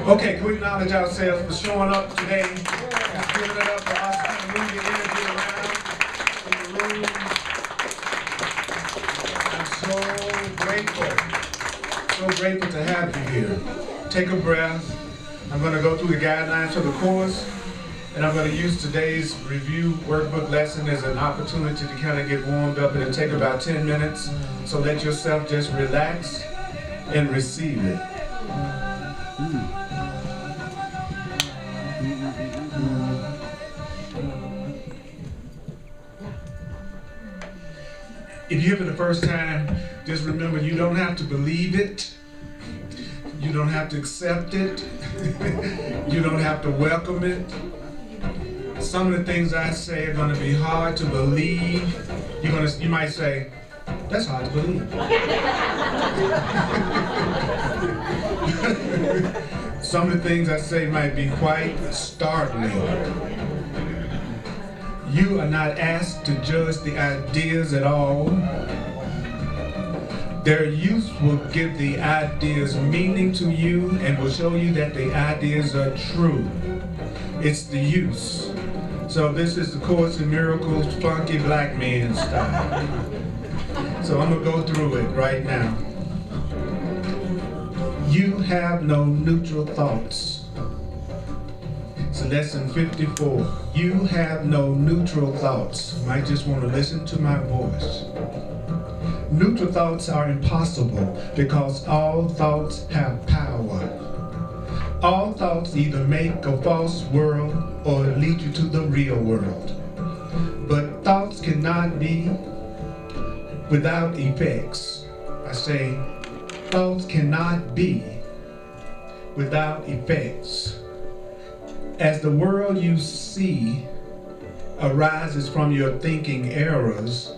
Okay, can we acknowledge ourselves for showing up today? Giving it up for us to move the energy around in the room. I'm so grateful to have you here. Take a breath. I'm going to go through the guidelines for the course, and I'm going to use today's review workbook lesson as an opportunity to kind of get warmed up. It'll take about 10 minutes, so let yourself just relax and receive it. If you're here for the first time, just remember you don't have to believe it. You don't have to accept it. You don't have to welcome it. Some of the things I say are going to be hard to believe. You might say, that's hard to believe. Some of the things I say might be quite startling. You are not asked to judge the ideas at all. Their use will give the ideas meaning to you and will show you that the ideas are true. It's the use. So this is the Course in Miracles, funky black man style. So I'm going to go through it right now. You have no neutral thoughts. So lesson 54. You have no neutral thoughts. You might just want to listen to my voice. Neutral thoughts are impossible because all thoughts have power. All thoughts either make a false world or lead you to the real world. But thoughts cannot be without effects. I say, thoughts cannot be without effects. As the world you see arises from your thinking errors,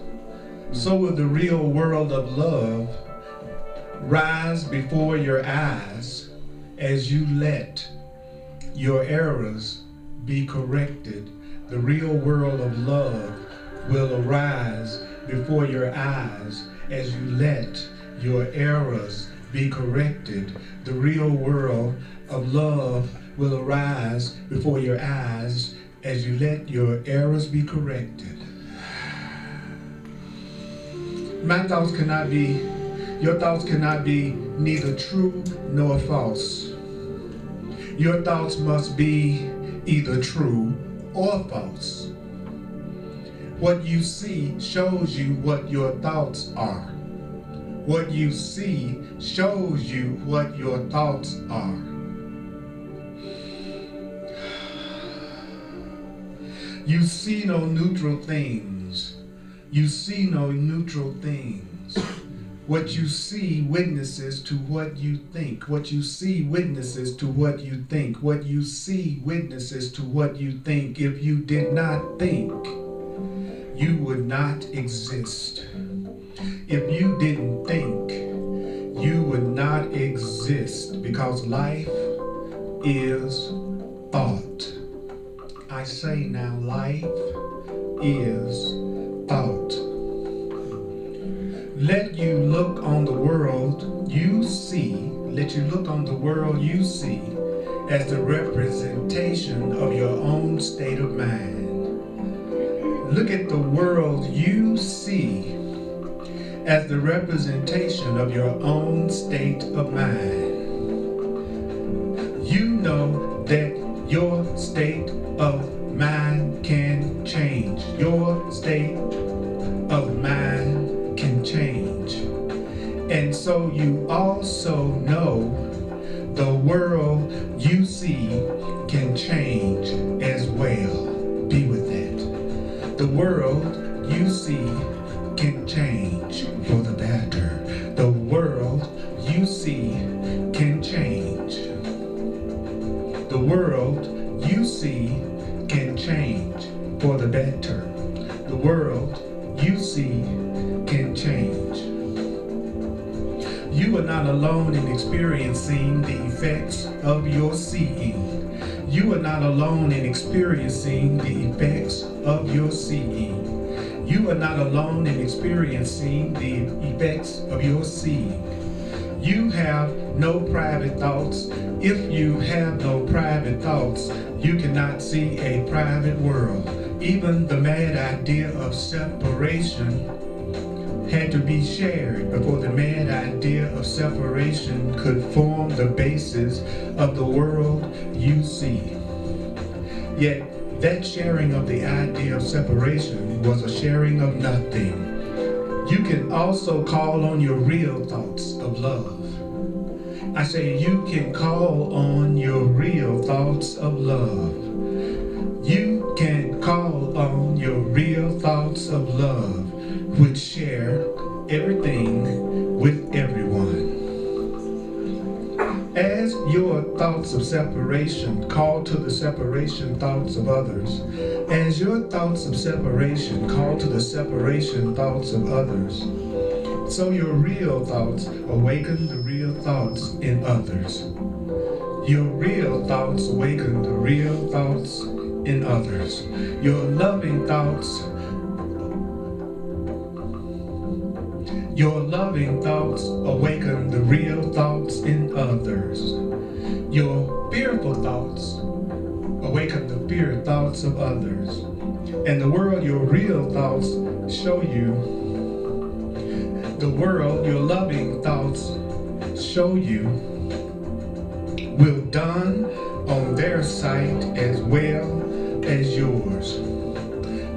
so will the real world of love rise before your eyes as you let your errors be corrected. The real world of love will arise before your eyes as you let your errors be corrected. The real world of love will arise before your eyes as you let your errors be corrected. My thoughts cannot be, your thoughts cannot be neither true nor false. Your thoughts must be either true or false. What you see shows you what your thoughts are. What you see shows you what your thoughts are. You see no neutral things. You see no neutral things. What you see witnesses to what you think. What you see witnesses to what you think. What you see witnesses to what you think. If you did not think, you would not exist. If you didn't think, you would not exist, because life is thought. I say now, life is thought. Let you look on the world you see, let you look on the world you see as the representation of your own state of mind. Look at the world you see as the representation of your own state of mind. You know that your state of mind can change. Your state of mind can change. And so you also know the world you see can change as well. Be with that. The world you see can change for the better. The world you see can change. The world you see can change for the better. The world you see can change. You are not alone in experiencing the effects of your seeing. You are not alone in experiencing the effects of your seeing. You are not alone in experiencing the effects of your seeing. You have no private thoughts. If you have no private thoughts, you cannot see a private world. Even the mad idea of separation had to be shared before the mad idea of separation could form the basis of the world you see. Yet, that sharing of the idea of separation was a sharing of nothing. You can also call on your real thoughts of love. I say you can call on your real thoughts of love. You can call on your real thoughts of love, which share everything with everyone. As your thoughts of separation call to the separation thoughts of others, as your thoughts of separation call to the separation thoughts of others, so your real thoughts awaken the real thoughts in others. Your real thoughts awaken the real thoughts in others. Your loving thoughts awaken the real thoughts in others. Your fearful thoughts awaken the fear thoughts of others. And the world your real thoughts show you, the world your loving thoughts show you, will dawn on their sight as well as yours.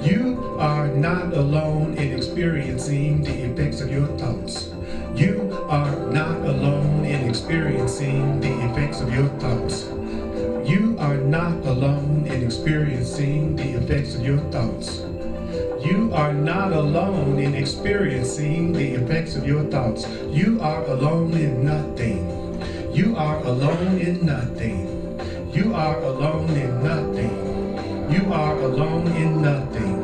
You are not alone in experiencing the effects of your thoughts. You are not alone in experiencing the effects of your thoughts. You are not alone in experiencing the effects of your thoughts. You are not alone in experiencing the effects of your thoughts. You are alone in nothing. You are alone in nothing. You are alone in nothing. You are alone in nothing.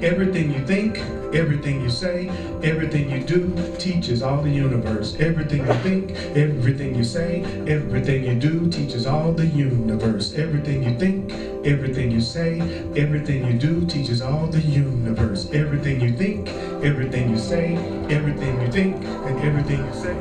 Everything you think, everything you say, everything you do teaches all the universe. Everything you think, everything you say, everything you do teaches all the universe. Everything you think, everything you say, everything you do teaches all the universe. Everything you think, everything you say, everything you think, and everything you say.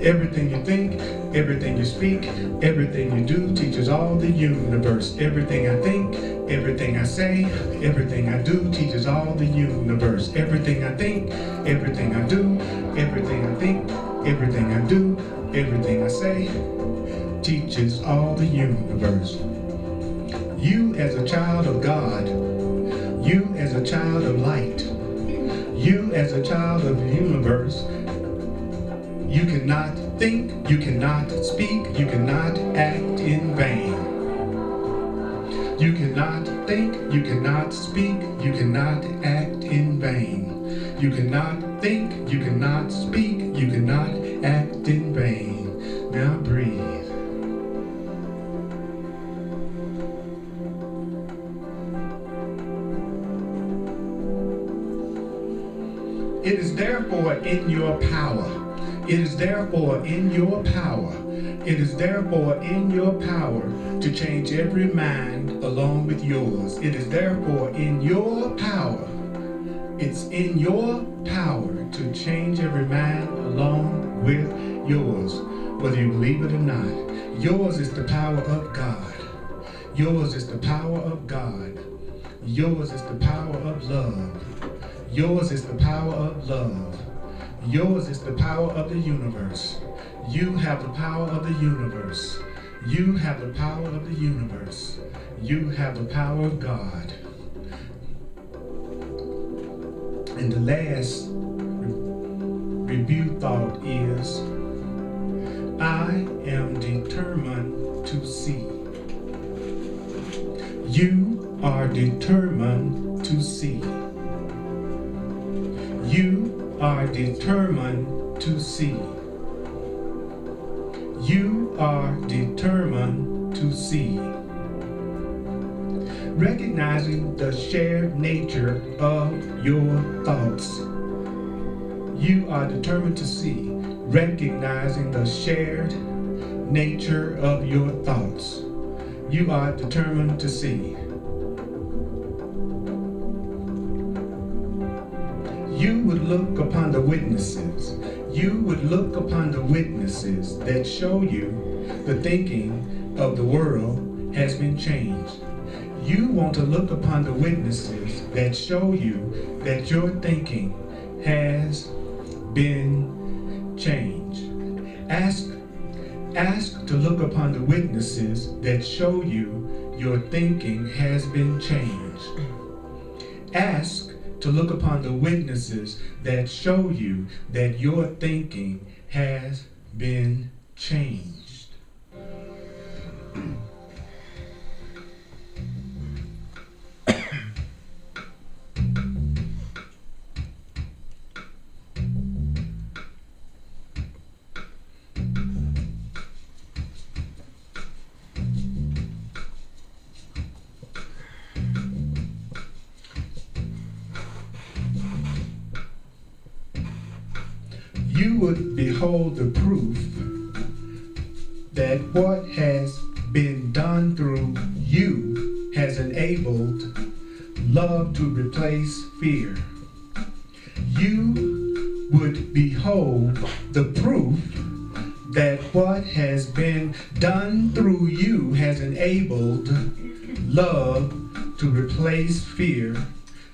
Everything you think, everything you speak, everything you do teaches all the universe. Everything I think, everything I say, everything I do teaches all the universe. Everything I think, everything I do, everything I think, everything I do, everything I say teaches all the universe. You as a child of God, you as a child of light, you as a child of the universe, you cannot think, you cannot speak, you cannot act in vain. You cannot think, you cannot speak, you cannot act in vain. You cannot think, you cannot speak, you cannot act in vain. Now breathe. It is therefore in your power. It is therefore in your power. It is therefore in your power to change every mind along with yours. It is therefore in your power. It's in your power to change every mind along with yours, whether you believe it or not. Yours is the power of God. Yours is the power of God. Yours is the power of love. Yours is the power of love. Yours is the power of the universe. You have the power of the universe. You have the power of the universe. You have the power of God. And the last review thought is, I am determined to see. You are determined to see. You are determined to see. You are determined to see. Recognizing the shared nature of your thoughts. You are determined to see. Recognizing the shared nature of your thoughts. you are determined to see. You would look upon the witnesses. You would look upon the witnesses that show you the thinking of the world has been changed. You want to look upon the witnesses that show you that your thinking has been changed. Ask to look upon the witnesses that show you your thinking has been changed. Ask to look upon the witnesses that show you that your thinking has been changed. You would behold the proof that what has been done through you has enabled love to replace fear. You would behold the proof that what has been done through you has enabled love to replace fear,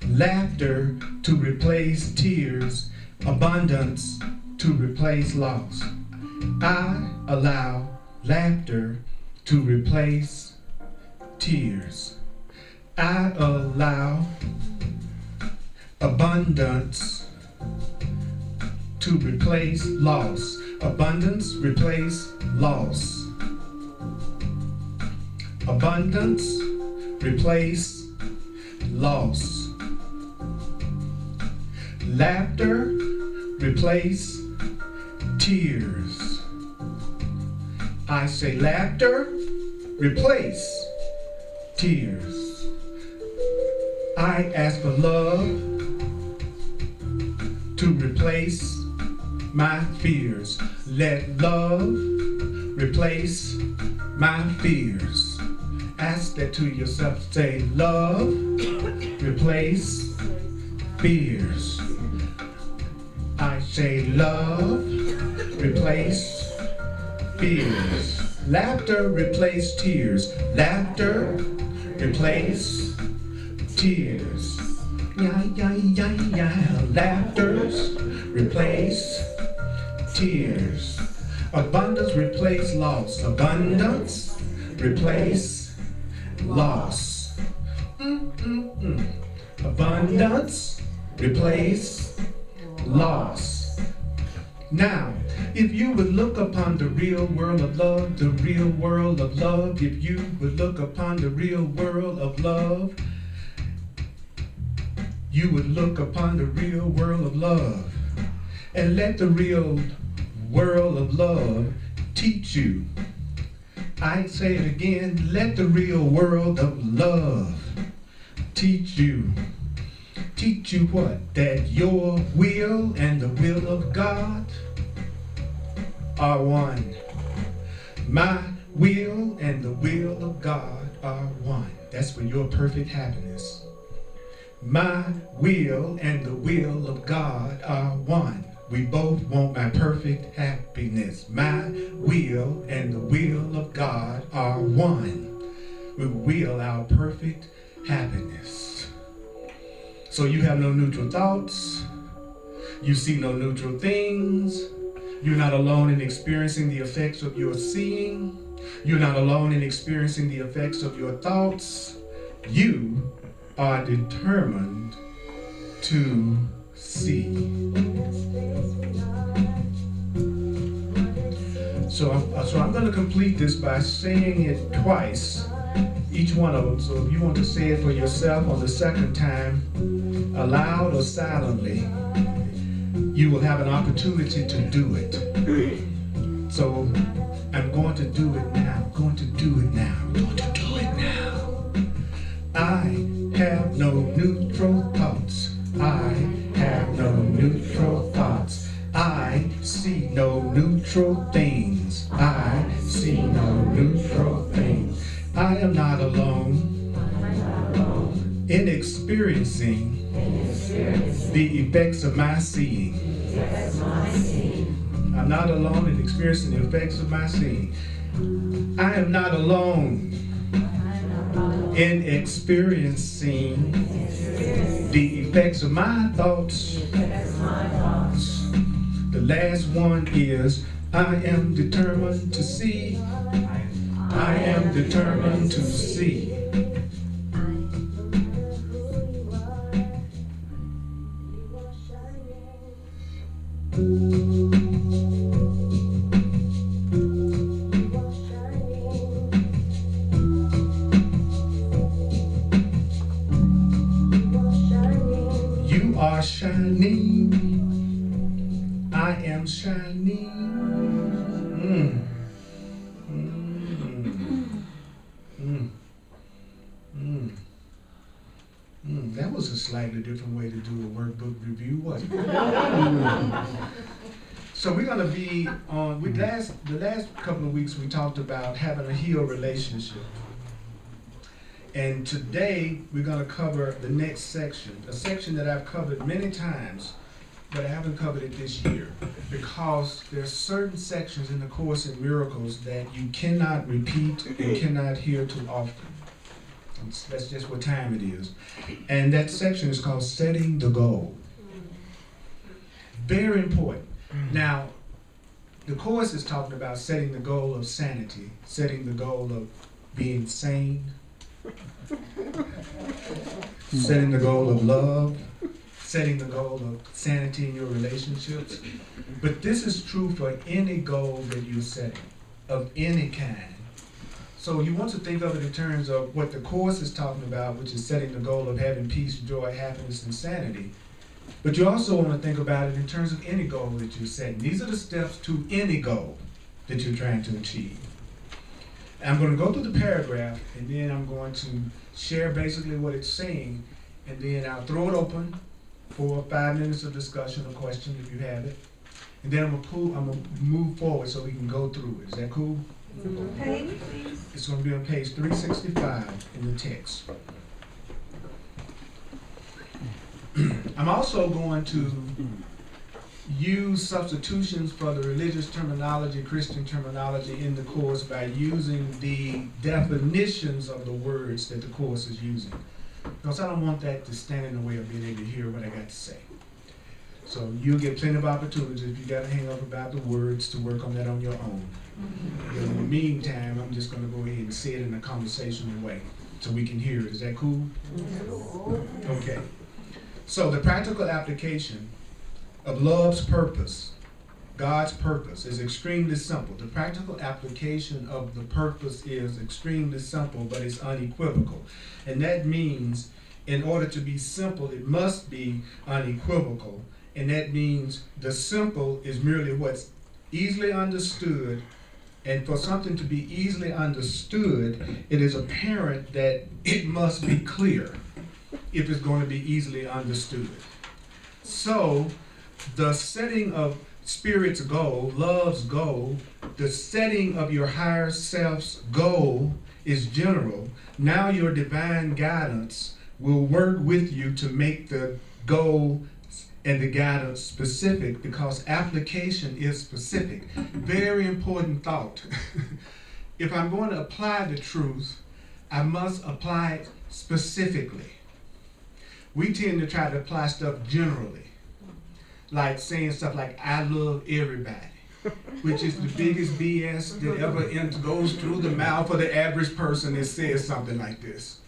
laughter to replace tears, abundance to replace loss. I allow laughter to replace tears. I allow abundance to replace loss. Abundance replace loss. Abundance replace loss. Laughter replace tears. I say laughter replace tears. I ask for love to replace my fears. Let love replace my fears. Ask that to yourself. Say love replace fears. I say love replace fears. Laughter replace tears. Laughter replace tears. Yeah, yeah, yeah, yeah. Laughters replace tears. Abundance replace loss. Abundance replace loss. Abundance replace loss. Now, if you would look upon the real world of love, the real world of love, if you would look upon the real world of love, you would look upon the real world of love and let the real world of love teach you. I say it again, let the real world of love teach you. Teach you what? That your will and the will of God are one. My will and the will of God are one. That's for your perfect happiness. My will and the will of God are one. We both want my perfect happiness. My will and the will of God are one. We will our perfect happiness. So you have no neutral thoughts. You see no neutral things. You're not alone in experiencing the effects of your seeing. You're not alone in experiencing the effects of your thoughts. You are determined to see. So I'm going to complete this by saying it twice, each one of them. So if you want to say it for yourself on the second time, aloud or silently, you will have an opportunity to do it. So I'm going to do it now. I'm going to do it now. I'm going to do it now. I have no neutral thoughts. I have no neutral thoughts. I see no neutral things. I see no neutral things. I am experiencing the effects of my seeing. I'm not alone in experiencing the effects of my seeing. I am not alone in experiencing the effects of my thoughts. The last one is, I am determined to see. I am determined to see. You are shining. I am shining. That was a slightly different way to do a workbook review, wasn't it? So we're going to be on, the last couple of weeks we talked about having a healed relationship. And today we're going to cover the next section, a section that I've covered many times, but I haven't covered it this year because there's certain sections in the Course in Miracles that you cannot repeat and cannot hear too often. That's just what time it is. And that section is called Setting the Goal. Very important. Now, the Course is talking about setting the goal of sanity, setting the goal of being sane, setting the goal of love, setting the goal of sanity in your relationships. But this is true for any goal that you're setting, of any kind. So you want to think of it in terms of what the Course is talking about, which is setting the goal of having peace, joy, happiness, and sanity. But you also want to think about it in terms of any goal that you're setting. These are the steps to any goal that you're trying to achieve. And I'm going to go through the paragraph, and then I'm going to share basically what it's saying, and then I'll throw it open for 5 minutes of discussion or question if you have it. And then I'm going to move forward so we can go through it. Is that cool? Page, please. It's going to be on page 365 in the text. I'm also going to use substitutions for the religious terminology, Christian terminology in the Course by using the definitions of the words that the Course is using. Because I don't want that to stand in the way of being able to hear what I got to say. So you'll get plenty of opportunities if you got to hang up about the words to work on that on your own. But in the meantime, I'm just going to go ahead and say it in a conversational way so we can hear it. Is that cool? Okay. So the practical application of love's purpose, God's purpose, is extremely simple. The practical application of the purpose is extremely simple, but it's unequivocal. And that means in order to be simple, it must be unequivocal. And that means the simple is merely what's easily understood. And for something to be easily understood, it is apparent that it must be clear if it's going to be easily understood. So the setting of Spirit's goal, love's goal, the setting of your higher self's goal is general. Now your divine guidance will work with you to make the goal and the guidance specific, because application is specific. Very important thought. If I'm going to apply the truth, I must apply it specifically. We tend to try to apply stuff generally, like saying stuff like, I love everybody, which is the biggest BS that ever goes through the mouth of the average person that says something like this.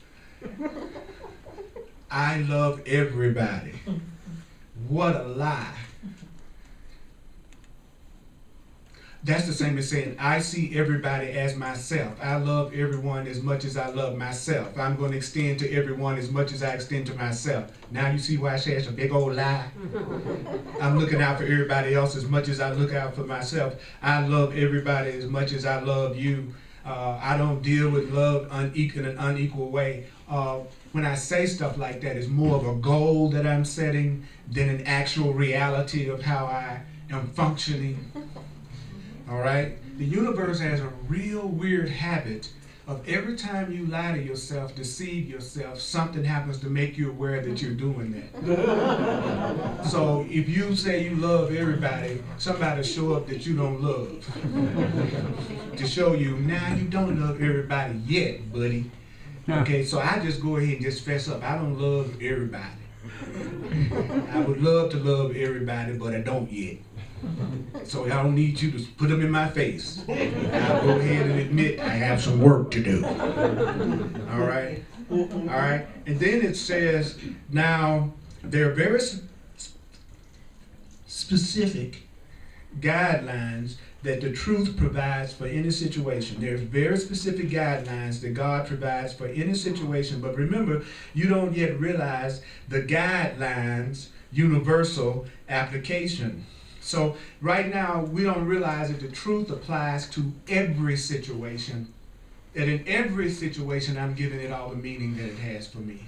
I love everybody. What a lie. That's the same as saying, I see everybody as myself. I love everyone as much as I love myself. I'm going to extend to everyone as much as I extend to myself. Now you see why I say it's a big old lie? I'm looking out for everybody else as much as I look out for myself. I love everybody as much as I love you. I don't deal with love in an unequal way. When I say stuff like that, it's more of a goal that I'm setting than an actual reality of how I am functioning. All right? The universe has a real weird habit of every time you lie to yourself, deceive yourself, something happens to make you aware that you're doing that. So if you say you love everybody, somebody show up that you don't love. To show you, now you don't love everybody yet, buddy. Okay, so I just go ahead and just fess up. I don't love everybody. I would love to love everybody, but I don't yet. So I don't need you to put them in my face. I'll go ahead and admit I have some work to do. All right? All right? And then it says, now, there are very specific guidelines that the truth provides for any situation. There's very specific guidelines that God provides for any situation. But remember, you don't yet realize the guidelines' universal application. So right now, we don't realize that the truth applies to every situation. And in every situation, I'm giving it all the meaning that it has for me.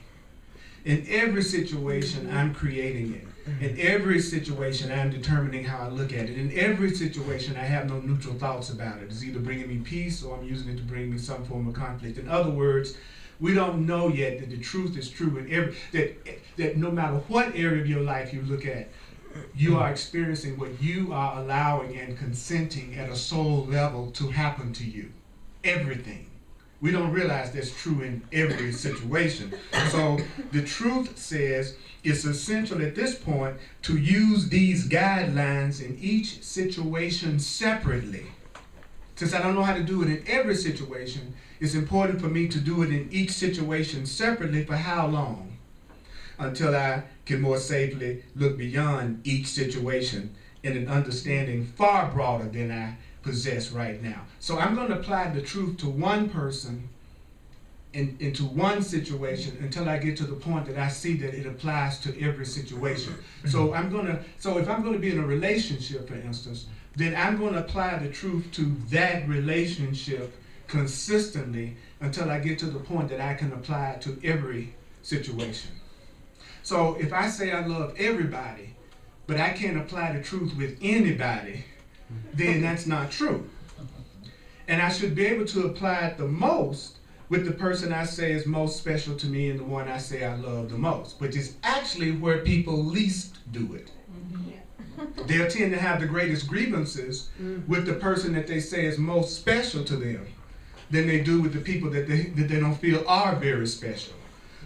In every situation, I'm creating it. In every situation, I'm determining how I look at it. In every situation, I have no neutral thoughts about it. It's either bringing me peace or I'm using it to bring me some form of conflict. In other words, we don't know yet that the truth is true in every, that no matter what area of your life you look at, you are experiencing what you are allowing and consenting at a soul level to happen to you. Everything. We don't realize that's true in every situation. So the truth says it's essential at this point to use these guidelines in each situation separately. Since I don't know how to do it in every situation, it's important for me to do it in each situation separately. For how long? Until I can more safely look beyond each situation in an understanding far broader than I possess right now. So I'm going to apply the truth to one person into one situation until I get to the point that I see that it applies to every situation. So if I'm going to be in a relationship, for instance, then I'm going to apply the truth to that relationship consistently until I get to the point that I can apply it to every situation. So if I say I love everybody, but I can't apply the truth with anybody, then that's not true. And I should be able to apply it the most with the person I say is most special to me and the one I say I love the most, which is actually where people least do it. They'll tend to have the greatest grievances with the person that they say is most special to them than they do with the people that they don't feel are very special.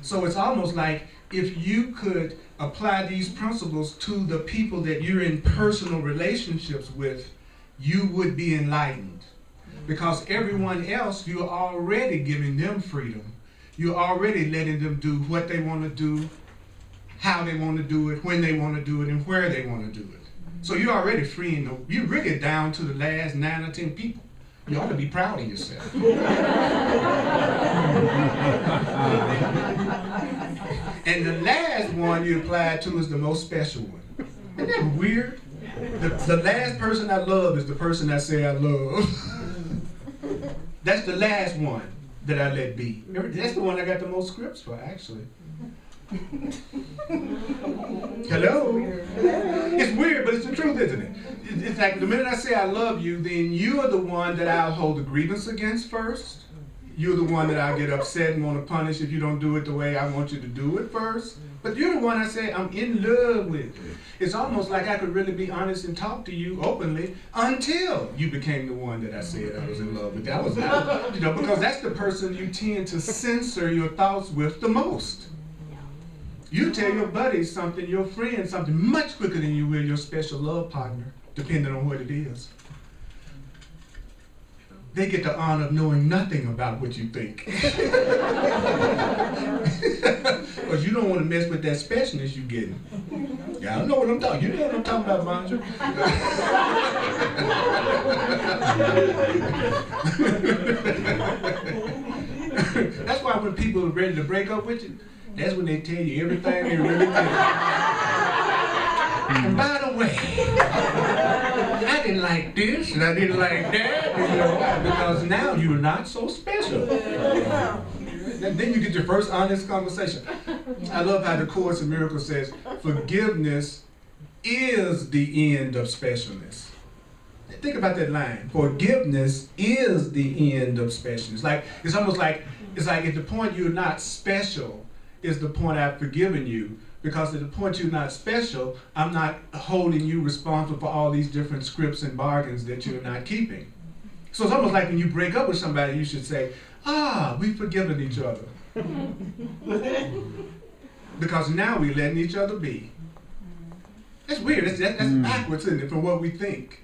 So it's almost like if you could apply these principles to the people that you're in personal relationships with, you would be enlightened. Because everyone else, you're already giving them freedom. You're already letting them do what they want to do, how they want to do it, when they want to do it, and where they want to do it. So you're already freeing them. You're really down to the last 9 or 10 people. You ought to be proud of yourself. And the last one you apply to is the most special one. Isn't that weird? The last person I love is the person I say I love. That's the last one that I let be. That's the one I got the most scripts for, actually. Hello? It's weird, but it's the truth, isn't it? It's like the minute I say I love you, then you are the one that I'll hold a grievance against first. You're the one that I'll get upset and want to punish if you don't do it the way I want you to do it first. But you're the one I say I'm in love with. It's almost like I could really be honest and talk to you openly until you became the one that I said I was in love with. That was because that's the person you tend to censor your thoughts with the most. You tell your buddy something, your friend something, much quicker than you will your special love partner, depending on what it is. They get the honor of knowing nothing about what you think. Because you don't want to mess with that specialness you're getting. Yeah, I know what I'm talking. You know what I'm talking about, Manja. That's why when people are ready to break up with you, that's when they tell you everything they really think. And by the way, I didn't like this and I didn't like that. You know why? Because now you're not so special. Then you get your first honest conversation. I love how the Course in Miracles says, forgiveness is the end of specialness. Think about that line. Forgiveness is the end of specialness. It's almost like at the point you're not special is the point I've forgiven you. Because at the point you're not special, I'm not holding you responsible for all these different scripts and bargains that you're not keeping. So it's almost like when you break up with somebody, you should say, we've forgiven each other. Because now we're letting each other be. That's weird. That's backwards, isn't it, from what we think.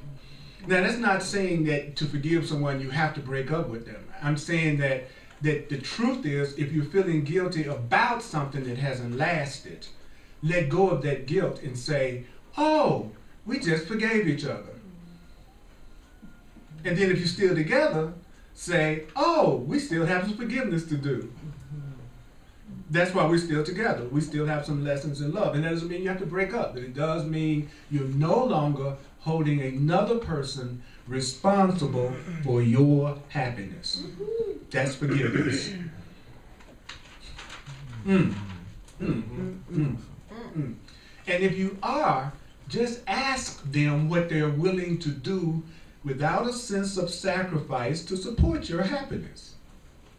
Now, that's not saying that to forgive someone you have to break up with them. I'm saying that the truth is, if you're feeling guilty about something that hasn't lasted, let go of that guilt and say, we just forgave each other. And then if you're still together, say, we still have some forgiveness to do. That's why we're still together. We still have some lessons in love. And that doesn't mean you have to break up, but it does mean you're no longer holding another person responsible for your happiness. That's forgiveness. And if you are, just ask them what they're willing to do without a sense of sacrifice to support your happiness.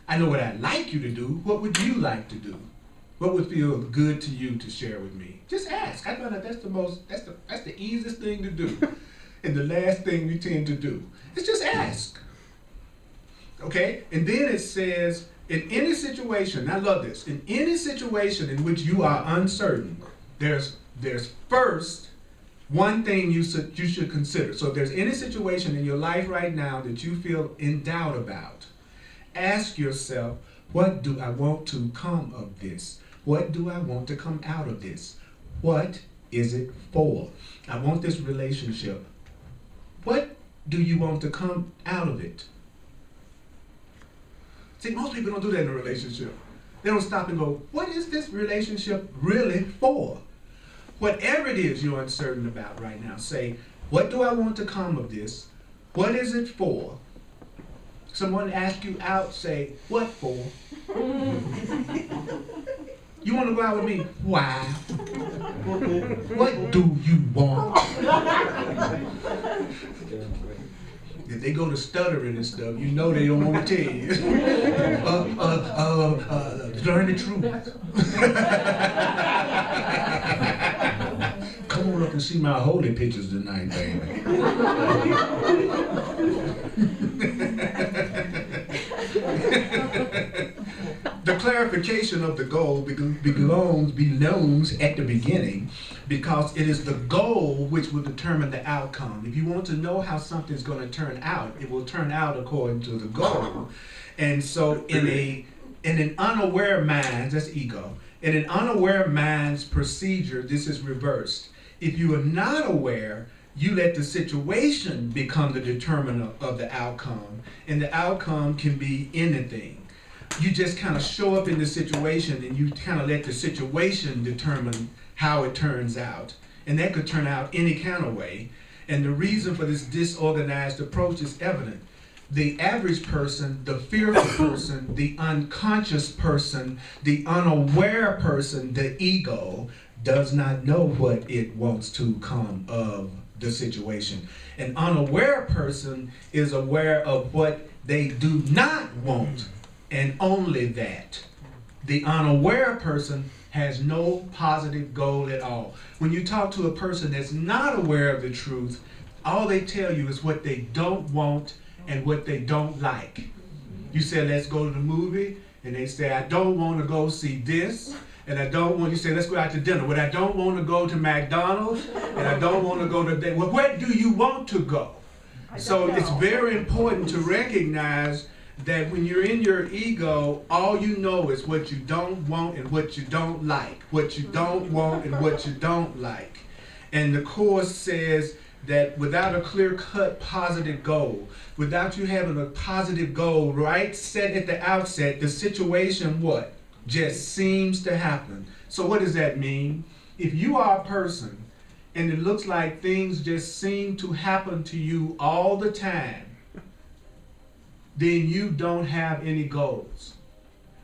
I know what I'd like you to do. What would you like to do? What would feel good to you to share with me? Just ask. I find that that's the easiest thing to do. And the last thing we tend to do is just ask. Okay? And then it says, in any situation, I love this, in any situation in which you are uncertain, there's first one thing you should consider. So if there's any situation in your life right now that you feel in doubt about, ask yourself, what do I want to come of this? What do I want to come out of this? What is it for? I want this relationship. What do you want to come out of it? See, most people don't do that in a relationship. They don't stop and go, what is this relationship really for? Whatever it is you're uncertain about right now, say, what do I want to come of this? What is it for? Someone asks you out, say, what for? You want to go out with me? Why? What do you want? If they go to stuttering and stuff, you know they don't want to tell you. Learn the truth. Come on up and see my holy pictures tonight, baby. The clarification of the goal belongs at the beginning, because it is the goal which will determine the outcome. If you want to know how something's going to turn out, it will turn out according to the goal. And so in an unaware mind, that's ego, in an unaware mind's procedure, this is reversed. If you are not aware, you let the situation become the determiner of the outcome, and the outcome can be anything. You just kind of show up in the situation and you kind of let the situation determine how it turns out. And that could turn out any kind of way. And the reason for this disorganized approach is evident. The average person, the fearful person, the unconscious person, the unaware person, the ego, does not know what it wants to come of the situation. An unaware person is aware of what they do not want, and only that. The unaware person has no positive goal at all. When you talk to a person that's not aware of the truth, all they tell you is what they don't want and what they don't like. You say, let's go to the movie, and they say, I don't want to go see this, and I don't want, you say, let's go out to dinner. Well, I don't want to go to McDonald's, and I don't want to go to, well, where do you want to go? So it's very important to recognize that when you're in your ego, all you know is what you don't want and what you don't like. What you don't want and what you don't like. And the Course says that without a clear-cut positive goal, without you having a positive goal right set at the outset, the situation, what? Just seems to happen. So what does that mean? If you are a person and it looks like things just seem to happen to you all the time, then you don't have any goals.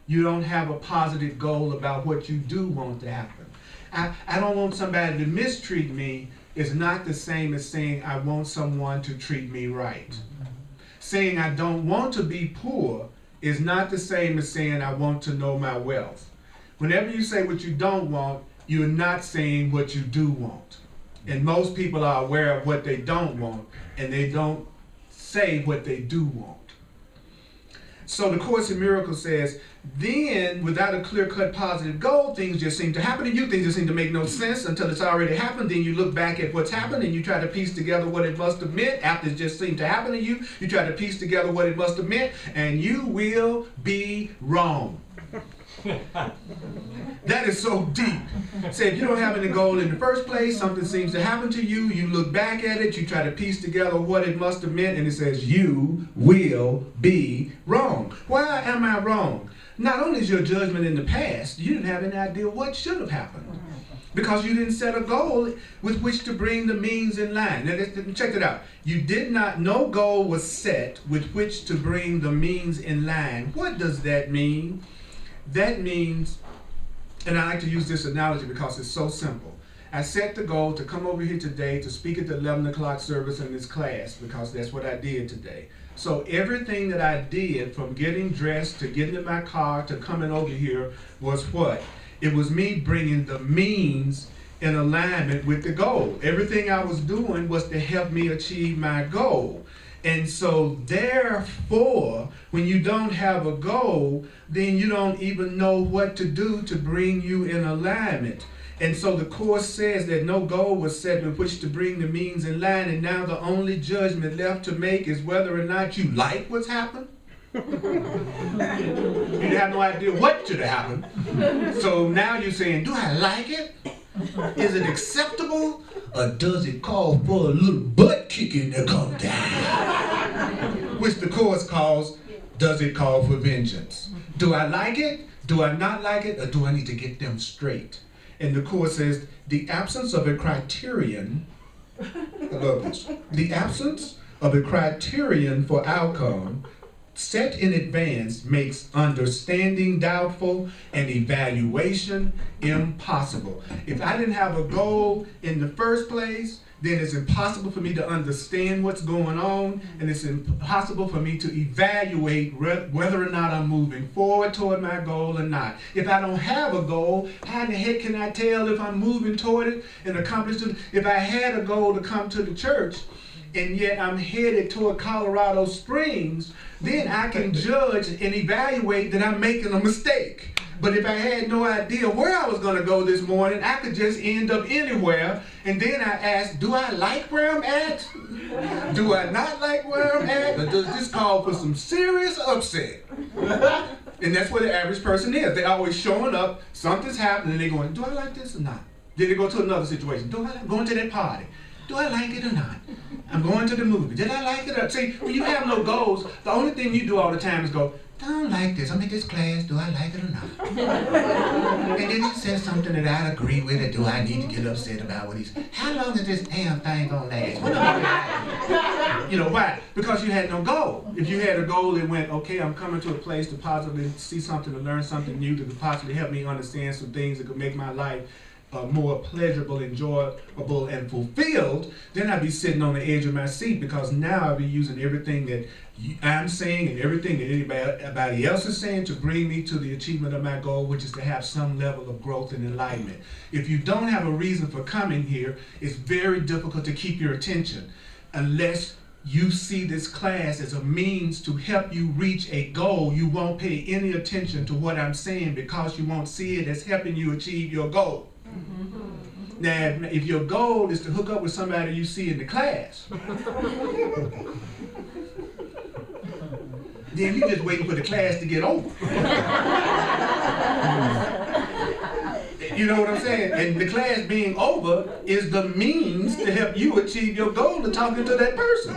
You don't have a positive goal about what you do want to happen. I don't want somebody to mistreat me is not the same as saying I want someone to treat me right. Saying I don't want to be poor is not the same as saying I want to know my wealth. Whenever you say what you don't want, you're not saying what you do want. And most people are aware of what they don't want, and they don't say what they do want. So the Course in Miracles says, then without a clear-cut positive goal, things just seem to happen to you. Things just seem to make no sense until it's already happened. Then you look back at what's happened and you try to piece together what it must have meant. After it just seemed to happen to you, you try to piece together what it must have meant, and you will be wrong. That is so deep. Say if you don't have any goal in the first place, something seems to happen to you, you look back at it, you try to piece together what it must have meant, and it says you will be wrong. Why am I wrong? Not only is your judgment in the past, you didn't have any idea what should have happened. Because you didn't set a goal with which to bring the means in line. Now, check it out. You did not, no goal was set with which to bring the means in line. What does that mean? That means, and I like to use this analogy because it's so simple. I set the goal to come over here today to speak at the 11 o'clock service in this class because that's what I did today. So everything that I did from getting dressed to getting in my car to coming over here was what? It was me bringing the means in alignment with the goal. Everything I was doing was to help me achieve my goal. And so therefore, when you don't have a goal, then you don't even know what to do to bring you in alignment. And so the Course says that no goal was set with which to bring the means in line, and now the only judgment left to make is whether or not you like what's happened. You have no idea what should have happened. So now you're saying, do I like it? Is it acceptable? Or does it call for a little butt kicking to come down? Which the Course calls, does it call for vengeance? Do I like it? Do I not like it? Or do I need to get them straight? And the Course says, the absence of a criterion, I love this, the absence of a criterion for outcome set in advance makes understanding doubtful and evaluation impossible. If I didn't have a goal in the first place, then it's impossible for me to understand what's going on, and it's impossible for me to evaluate whether or not I'm moving forward toward my goal or not. If I don't have a goal, how in the heck can I tell if I'm moving toward it and accomplish it? If I had a goal to come to the church, and yet I'm headed toward Colorado Springs, then I can judge and evaluate that I'm making a mistake. But if I had no idea where I was going to go this morning, I could just end up anywhere. And then I ask, do I like where I'm at? Do I not like where I'm at? Or does this call for some serious upset? And that's where the average person is. They're always showing up, something's happening, and they're going, do I like this or not? Then they go to another situation. Do I like going to that party? Do I like it or not? I'm going to the movie. Did I like it or not? See, when you have no goals, the only thing you do all the time is go, I don't like this. I'm in this class. Do I like it or not? And then he says something that I agree with, or do I need to get upset about what he said? How long is this damn thing going to last? What am I doing? You know, why? Because you had no goal. If you had a goal that went, okay, I'm coming to a place to possibly see something, to learn something new, that could possibly help me understand some things that could make my life more pleasurable, enjoyable, and fulfilled, then I'd be sitting on the edge of my seat, because now I'd be using everything that I'm saying and everything that anybody else is saying to bring me to the achievement of my goal, which is to have some level of growth and enlightenment. If you don't have a reason for coming here, it's very difficult to keep your attention unless you see this class as a means to help you reach a goal. You won't pay any attention to what I'm saying because you won't see it as helping you achieve your goal. Now, if your goal is to hook up with somebody you see in the class, then you're just waiting for the class to get over. You know what I'm saying? And the class being over is the means to help you achieve your goal of talking to that person.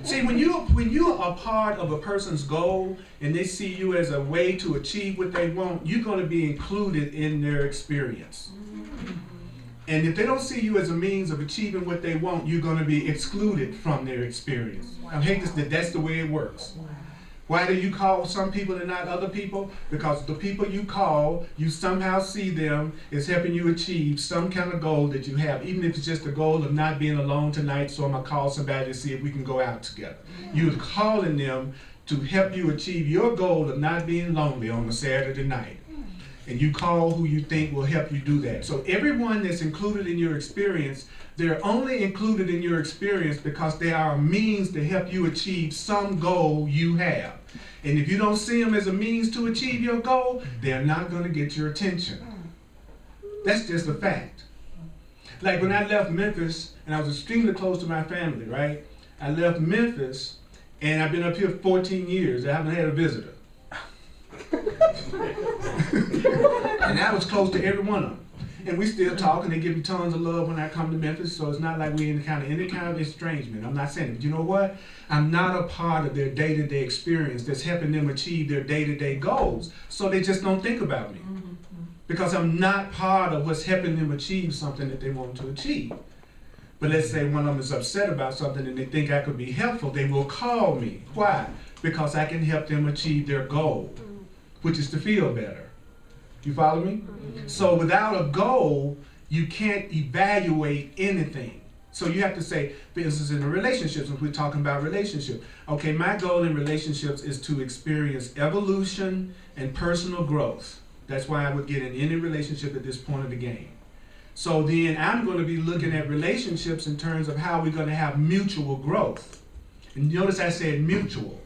See, when you're a part of a person's goal and they see you as a way to achieve what they want, you're going to be included in their experience. And if they don't see you as a means of achieving what they want, you're going to be excluded from their experience. I hate this, that that's the way it works. Why do you call some people and not other people? Because the people you call, you somehow see them as helping you achieve some kind of goal that you have, even if it's just the goal of not being alone tonight, so I'm going to call somebody to see if we can go out together. You're calling them to help you achieve your goal of not being lonely on a Saturday night. And you call who you think will help you do that. So everyone that's included in your experience, they're only included in your experience because they are a means to help you achieve some goal you have. And if you don't see them as a means to achieve your goal, they're not going to get your attention. That's just a fact. Like when I left Memphis, and I was extremely close to my family, right? I left Memphis, and I've been up here 14 years. I haven't had a visitor. And I was close to every one of them. And we still talk, and they give me tons of love when I come to Memphis, so it's not like we're in any kind of estrangement. I'm not saying it, but you know what? I'm not a part of their day-to-day experience that's helping them achieve their day-to-day goals, so they just don't think about me. Because I'm not part of what's helping them achieve something that they want to achieve. But let's say one of them is upset about something and they think I could be helpful, they will call me. Why? Because I can help them achieve their goal, which is to feel better. You follow me? So without a goal, you can't evaluate anything. So you have to say, for instance, in a relationship, since we're talking about relationship, okay, my goal in relationships is to experience evolution and personal growth. That's why I would get in any relationship at this point of the game. So then I'm going to be looking at relationships in terms of how we're going to have mutual growth. And notice I said mutual.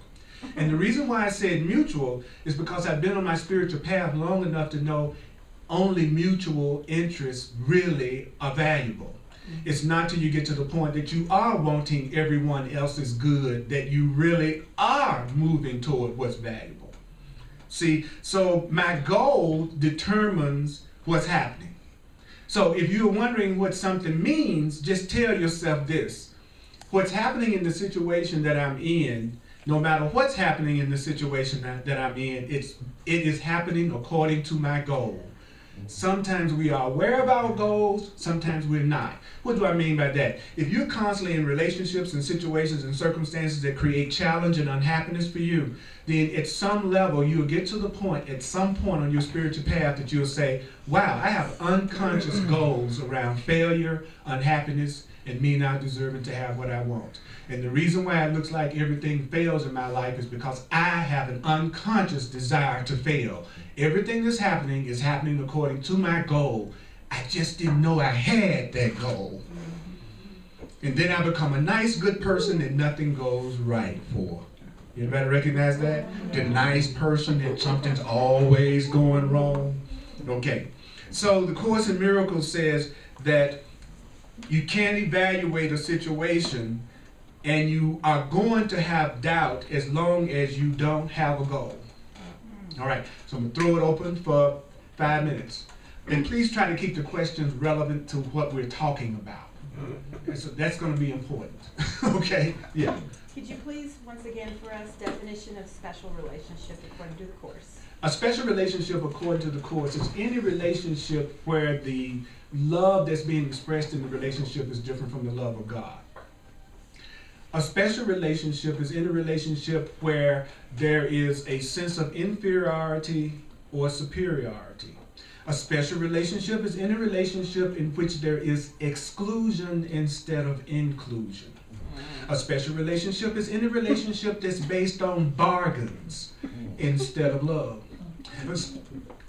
And the reason why I said mutual is because I've been on my spiritual path long enough to know only mutual interests really are valuable. It's not till you get to the point that you are wanting everyone else's good that you really are moving toward what's valuable. See, so my goal determines what's happening. So if you're wondering what something means, just tell yourself this. What's happening in the situation that I'm in, no matter what's happening in the situation that I'm in, it is happening according to my goal. Sometimes we are aware of our goals, sometimes we're not. What do I mean by that? If you're constantly in relationships and situations and circumstances that create challenge and unhappiness for you, then at some level you'll get to the point, at some point on your spiritual path, that you'll say, wow, I have unconscious goals around failure, unhappiness, and me not deserving to have what I want. And the reason why it looks like everything fails in my life is because I have an unconscious desire to fail. Everything that's happening is happening according to my goal. I just didn't know I had that goal. And then I become a nice, good person and nothing goes right for. You better recognize that? The nice person that something's always going wrong. Okay. So the Course in Miracles says that you can't evaluate a situation and you are going to have doubt as long as you don't have a goal. All right, so I'm going to throw it open for 5 minutes. And please try to keep the questions relevant to what we're talking about. And so that's going to be important. Okay? Yeah. Could you please, once again for us, definition of special relationship according to the Course? A special relationship according to the Course is any relationship where the love that's being expressed in the relationship is different from the love of God. A special relationship is in a relationship where there is a sense of inferiority or superiority. A special relationship is in a relationship in which there is exclusion instead of inclusion. A special relationship is in a relationship that's based on bargains instead of love.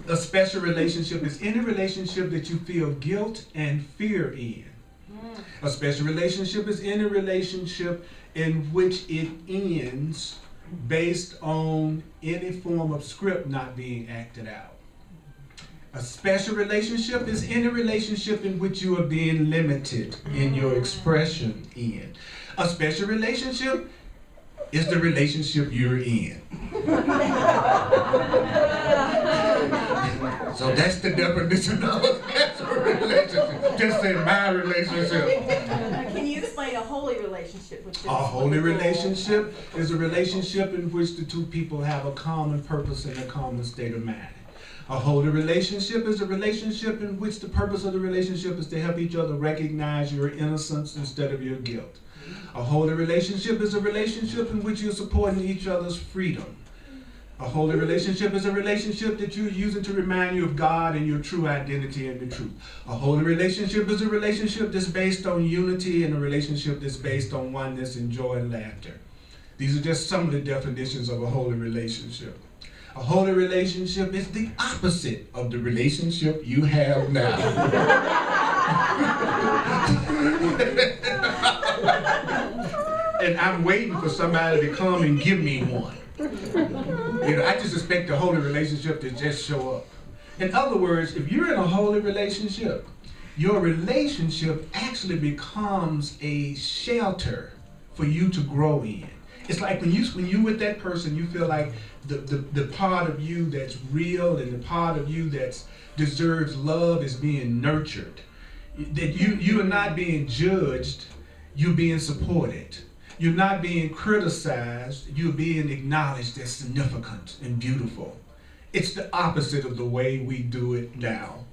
A special relationship is in a relationship that you feel guilt and fear in. A special relationship is in a relationship in which it ends based on any form of script not being acted out. A special relationship is in a relationship in which you are being limited in your expression in. A special relationship is the relationship you're in. So that's the definition of a special relationship. Just say my relationship. Can you explain a holy relationship? Which is a holy relationship is a relationship in which the two people have a common purpose and a common state of mind. A holy relationship is a relationship in which the purpose of the relationship is to help each other recognize your innocence instead of your guilt. A holy relationship is a relationship in which you're supporting each other's freedom. A holy relationship is a relationship that you're using to remind you of God and your true identity and the truth. A holy relationship is a relationship that's based on unity and a relationship that's based on oneness and joy and laughter. These are just some of the definitions of a holy relationship. A holy relationship is the opposite of the relationship you have now. And I'm waiting for somebody to come and give me one. You know, I just expect a holy relationship to just show up. In other words, if you're in a holy relationship, your relationship actually becomes a shelter for you to grow in. It's like when you're with that person, you feel like the part of you that's real and the part of you that deserves love is being nurtured. That you are not being judged, you're being supported. You're not being criticized, you're being acknowledged as significant and beautiful. It's the opposite of the way we do it now.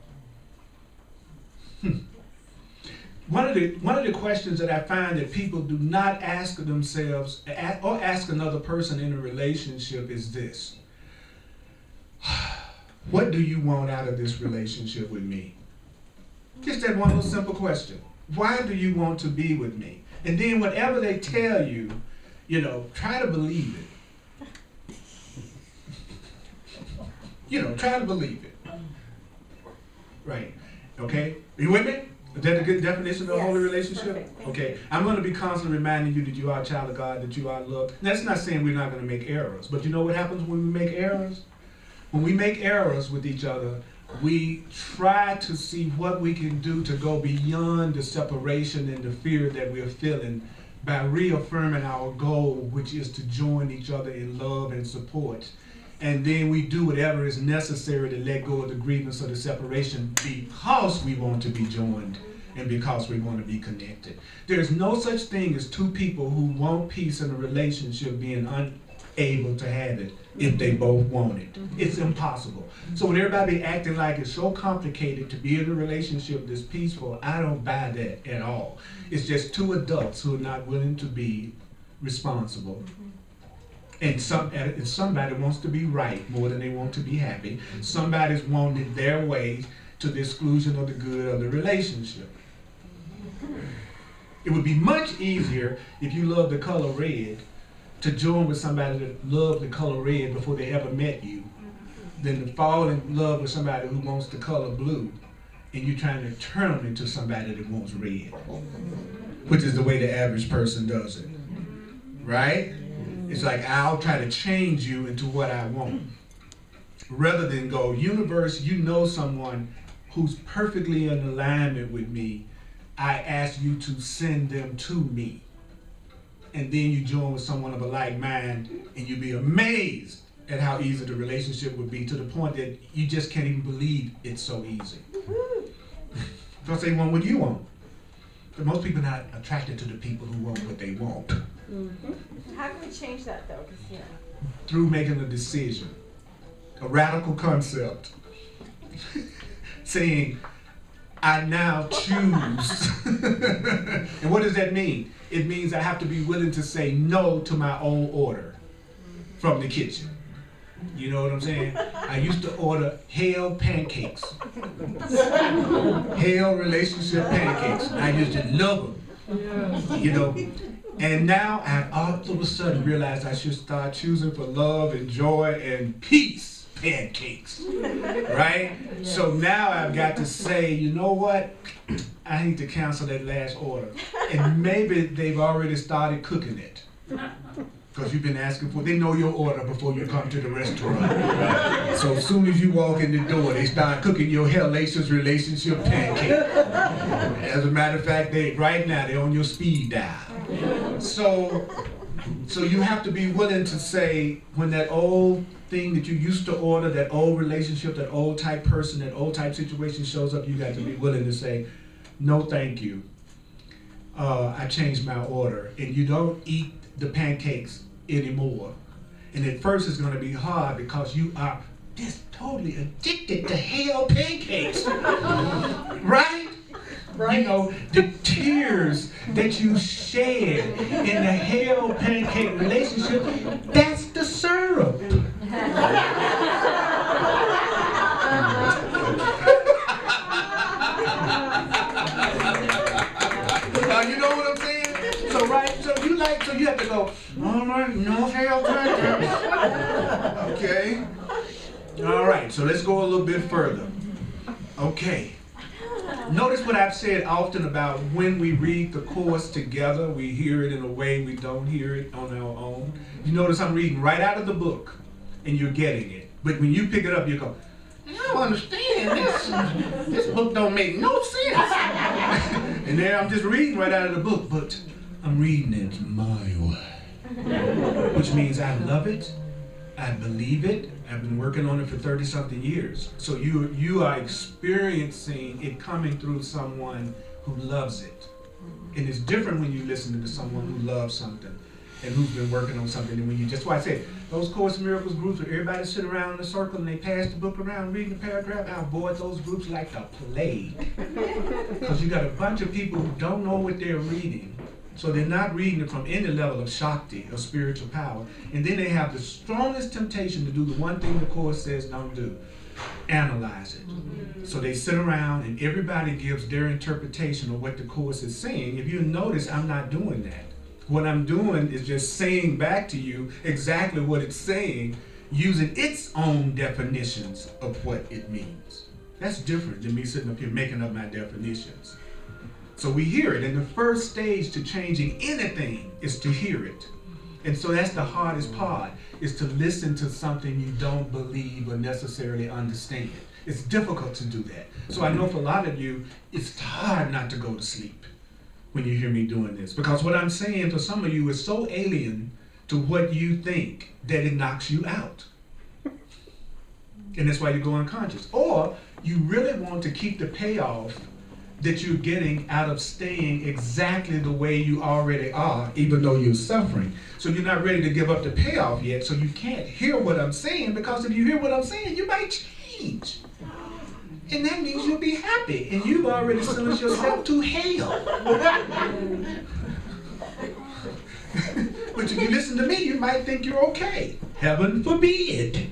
One of the questions that I find that people do not ask themselves or ask another person in a relationship is this. What do you want out of this relationship with me? Just that one little simple question. Why do you want to be with me? And then whatever they tell you, you know, try to believe it. You know, try to believe it. Right. Okay? Are you with me? Is that a good definition of a holy relationship? Perfect. Okay. I'm going to be constantly reminding you that you are a child of God, that you are loved. That's not saying we're not going to make errors. But you know what happens when we make errors? When we make errors with each other, we try to see what we can do to go beyond the separation and the fear that we're feeling by reaffirming our goal, which is to join each other in love and support. And then we do whatever is necessary to let go of the grievance of the separation because we want to be joined and because we want to be connected. There's no such thing as two people who want peace in a relationship being unable to have it if they both want it. It's impossible. So when everybody acting like it's so complicated to be in a relationship that's peaceful, I don't buy that at all. It's just two adults who are not willing to be responsible. And somebody wants to be right more than they want to be happy. Somebody's wanting their way to the exclusion of the good of the relationship. It would be much easier if you love the color red to join with somebody that loved the color red before they ever met you than to fall in love with somebody who wants the color blue and you're trying to turn them into somebody that wants red, which is the way the average person does it, right? It's like, I'll try to change you into what I want. Rather than go, universe, you know someone who's perfectly in alignment with me, I ask you to send them to me. And then you join with someone of a like mind, and you'll be amazed at how easy the relationship would be, to the point that you just can't even believe it's so easy. Don't say want what you want. But most people are not attracted to the people who want what they want. Mm-hmm. How can we change that though? 'Cause, you know. Through making a decision, a radical concept, saying, I now choose. And what does that mean? It means I have to be willing to say no to my own order from the kitchen. You know what I'm saying? I used to order hell pancakes. Hell relationship pancakes. I used to love them. You know? And now I've all of a sudden realized I should start choosing for love and joy and peace pancakes. Right? Yes. So now I've got to say, you know what? I need to cancel that last order. And maybe they've already started cooking it. Because you've been asking for, they know your order before you come to the restaurant. So as soon as you walk in the door, they start cooking your hellacious relationship pancake. As a matter of fact, right now they're on your speed dial. So you have to be willing to say, when that old thing that you used to order, that old relationship, that old type person, that old type situation shows up, you got to be willing to say, no thank you. I changed my order. And you don't eat the pancakes anymore. And at first it's going to be hard because you are just totally addicted to hell pancakes. Right? You know, the tears that you shed in the hell pancake relationship, that's the syrup. You know what I'm saying? So so you have to go, all right, no hell crackers. Okay. All right, so let's go a little bit further. Okay. Notice what I've said often about when we read the course together, we hear it in a way we don't hear it on our own. You notice I'm reading right out of the book, and you're getting it. But when you pick it up, you go, I don't understand this. This book don't make no sense. And there I'm just reading right out of the book, but I'm reading it my way. Which means I love it, I believe it, I've been working on it for 30-something years. So you are experiencing it coming through someone who loves it. And it's different when you listen to someone who loves something and who's been working on something. And when you just, why I say, those Course in Miracles groups where everybody sit around in a circle and they pass the book around reading the paragraph, I avoid those groups like the plague. Because you got a bunch of people who don't know what they're reading. So they're not reading it from any level of Shakti or spiritual power. And then they have the strongest temptation to do the one thing the Course says don't do. Analyze it. So they sit around and everybody gives their interpretation of what the Course is saying. If you notice, I'm not doing that. What I'm doing is just saying back to you exactly what it's saying, using its own definitions of what it means. That's different than me sitting up here making up my definitions. So we hear it, and the first stage to changing anything is to hear it. And so that's the hardest part, is to listen to something you don't believe or necessarily understand. It's difficult to do that. So I know for a lot of you, it's hard not to go to sleep when you hear me doing this. Because what I'm saying for some of you is so alien to what you think that it knocks you out. And that's why you go unconscious. Or you really want to keep the payoff that you're getting out of staying exactly the way you already are, even though you're suffering. So you're not ready to give up the payoff yet, so you can't hear what I'm saying, because if you hear what I'm saying, you might change. And that means you'll be happy, and you've already sentenced yourself to hell. But if you listen to me, you might think you're okay. Heaven forbid.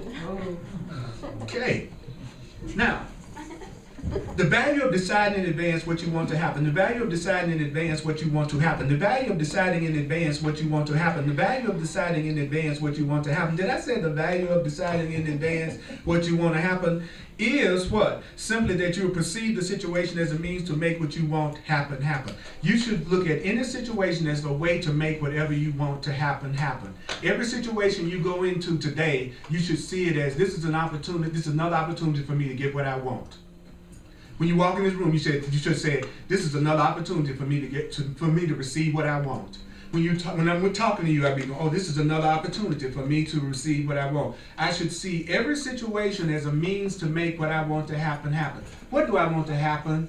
Okay. Now, the value of deciding in advance what you want to happen. The value of deciding in advance what you want to happen. The value of deciding in advance what you want to happen. The value of deciding in advance what you want to happen. Did I say the value of deciding in advance what you want to happen is what? Simply that you perceive the situation as a means to make what you want happen, happen. You should look at any situation as a way to make whatever you want to happen, happen. Every situation you go into today, you should see it as this is an opportunity, this is another opportunity for me to get what I want. When you walk in this room, you should say, this is another opportunity for me to receive what I want. When I'm talking to you, I'll be going, oh, this is another opportunity for me to receive what I want. I should see every situation as a means to make what I want to happen, happen. What do I want to happen?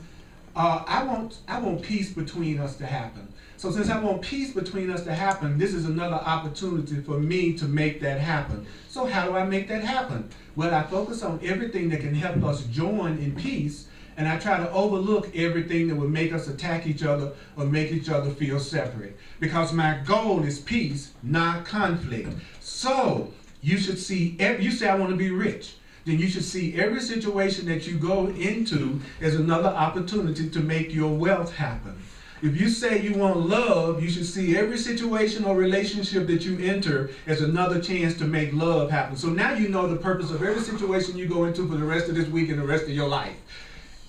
I want peace between us to happen. So since I want peace between us to happen, this is another opportunity for me to make that happen. So how do I make that happen? Well, I focus on everything that can help us join in peace, and I try to overlook everything that would make us attack each other or make each other feel separate. Because my goal is peace, not conflict. So you should see, you say I want to be rich. Then you should see every situation that you go into as another opportunity to make your wealth happen. If you say you want love, you should see every situation or relationship that you enter as another chance to make love happen. So now you know the purpose of every situation you go into for the rest of this week and the rest of your life.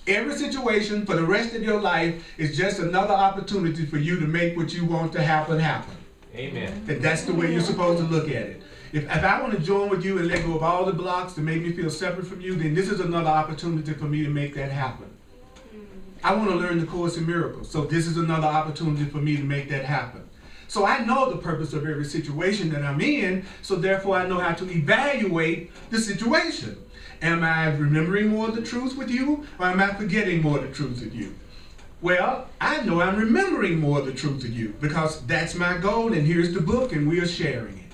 Every situation for the rest of your life is just another opportunity for you to make what you want to happen, happen. Amen. And that's the way you're supposed to look at it. If I want to join with you and let go of all the blocks to make me feel separate from you, then this is another opportunity for me to make that happen. I want to learn the Course in Miracles, so this is another opportunity for me to make that happen. So I know the purpose of every situation that I'm in, so therefore I know how to evaluate the situation. Am I remembering more of the truth with you, or am I forgetting more of the truth with you? Well, I know I'm remembering more of the truth with you, because that's my goal, and here's the book, and we are sharing it.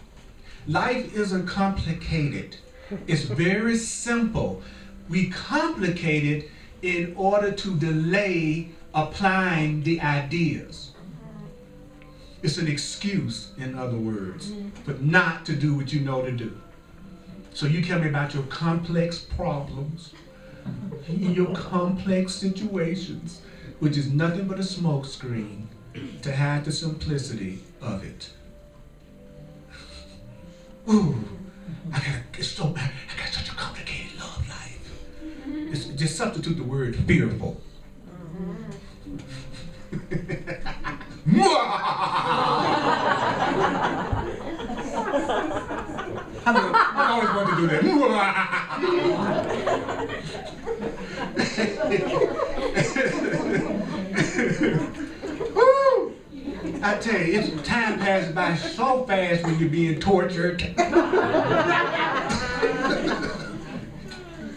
Life isn't complicated. It's very simple. We complicate it in order to delay applying the ideas. It's an excuse, in other words, but not to do what you know to do. So you tell me about your complex problems, your complex situations, which is nothing but a smoke screen. to hide the simplicity of it. Ooh, I got such a complicated love life. Just substitute the word fearful. I always wanted to do that. Woo! I tell you, time passes by so fast when you're being tortured.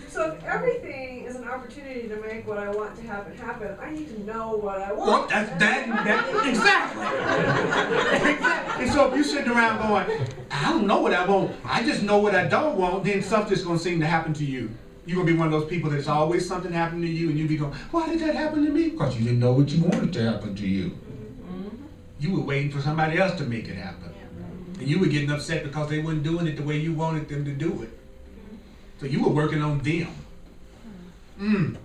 So if everything is an opportunity to make what I want to happen happen, I need to know what I want. Well, exactly. Exactly. And so if you're sitting around going, I don't know what I want, I just know what I don't want, then something's going to seem to happen to you. You're going to be one of those people that's always something happening to you, and you'll be going, why did that happen to me? Because you didn't know what you wanted to happen to you. You were waiting for somebody else to make it happen. And you were getting upset because they weren't doing it the way you wanted them to do it. So you were working on them. And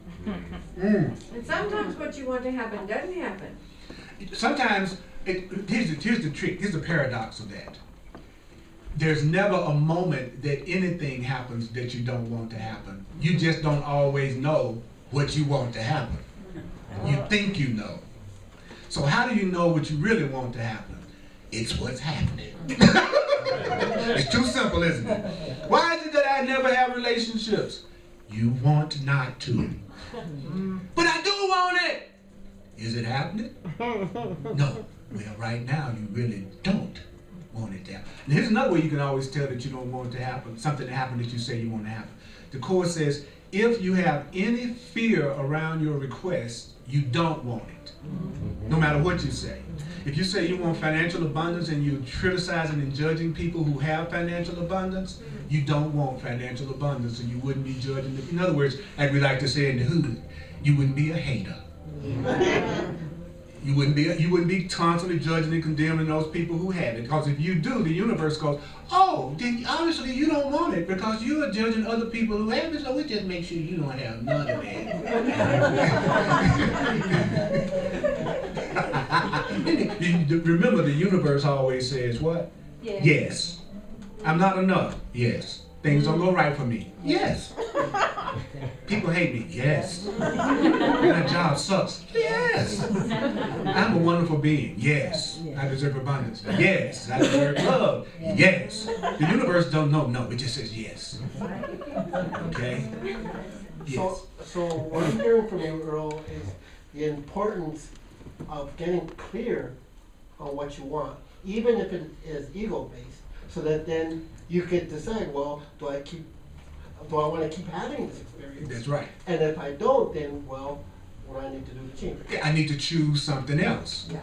sometimes what you want to happen doesn't happen. Sometimes, here's the trick, here's the paradox of that. There's never a moment that anything happens that you don't want to happen. You just don't always know what you want to happen. You think you know. So how do you know what you really want to happen? It's what's happening. It's too simple, isn't it? Why is it that I never have relationships? You want not to. But I do want it. Is it happening? No. Well, right now you really don't want it to happen. And here's another way you can always tell that you don't want it to happen, something to happen that you say you want to happen. The Course says, if you have any fear around your request, you don't want it. No matter what you say. If you say you want financial abundance and you're criticizing and judging people who have financial abundance, you don't want financial abundance, and you wouldn't be judging them. In other words, like we like to say in the hood, you wouldn't be a hater. You wouldn't be constantly judging and condemning those people who have it. Because if you do, the universe goes, oh, then obviously you don't want it because you are judging other people who have it, so we just make sure you don't have none of that. Remember, the universe always says what? Yes. Yes. I'm not enough. Yes. Things don't go right for me. Yes. People hate me. Yes. My job sucks. Yes. I'm a wonderful being. Yes. I deserve abundance. Yes. I deserve love. Yes. The universe don't know. No, it just says yes. Okay? Yes. So what I'm hearing from you, Earl, is the importance of getting clear on what you want, even if it is ego-based, so that then you can decide, well, do I want to keep having this experience? That's right. And if I don't, then, well, what do I need to do to change it? I need to choose something else. Yeah.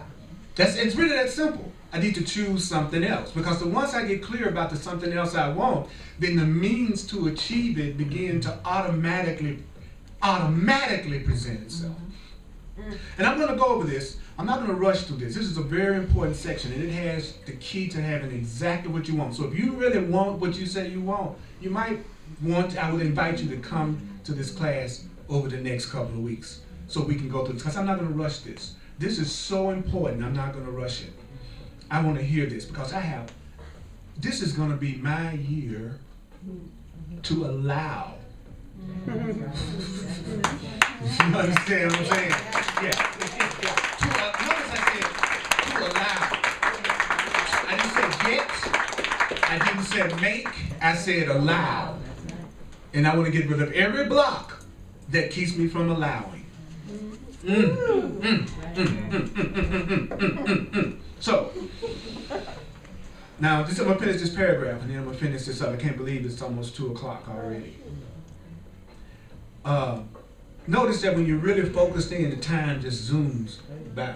It's really that simple. I need to choose something else. Because once I get clear about the something else I want, then the means to achieve it begin to automatically present itself. And I'm going to go over this. I'm not going to rush through this. This is a very important section, and it has the key to having exactly what you want. So if you really want what you say you want, you might want, I would invite you to come to this class over the next couple of weeks so we can go through this, because I'm not going to rush this. This is so important, I'm not going to rush it. I want to hear this because this is going to be my year to allow. You understand what I'm saying? Yeah. Notice I said to allow. I didn't say get. I didn't say make. I said allow. And I want to get rid of every block that keeps me from allowing. So, now I'm going to finish this paragraph and then I'm going to finish this up. I can't believe it's almost 2 o'clock already. Notice that when you're really focused in, the time just zooms by.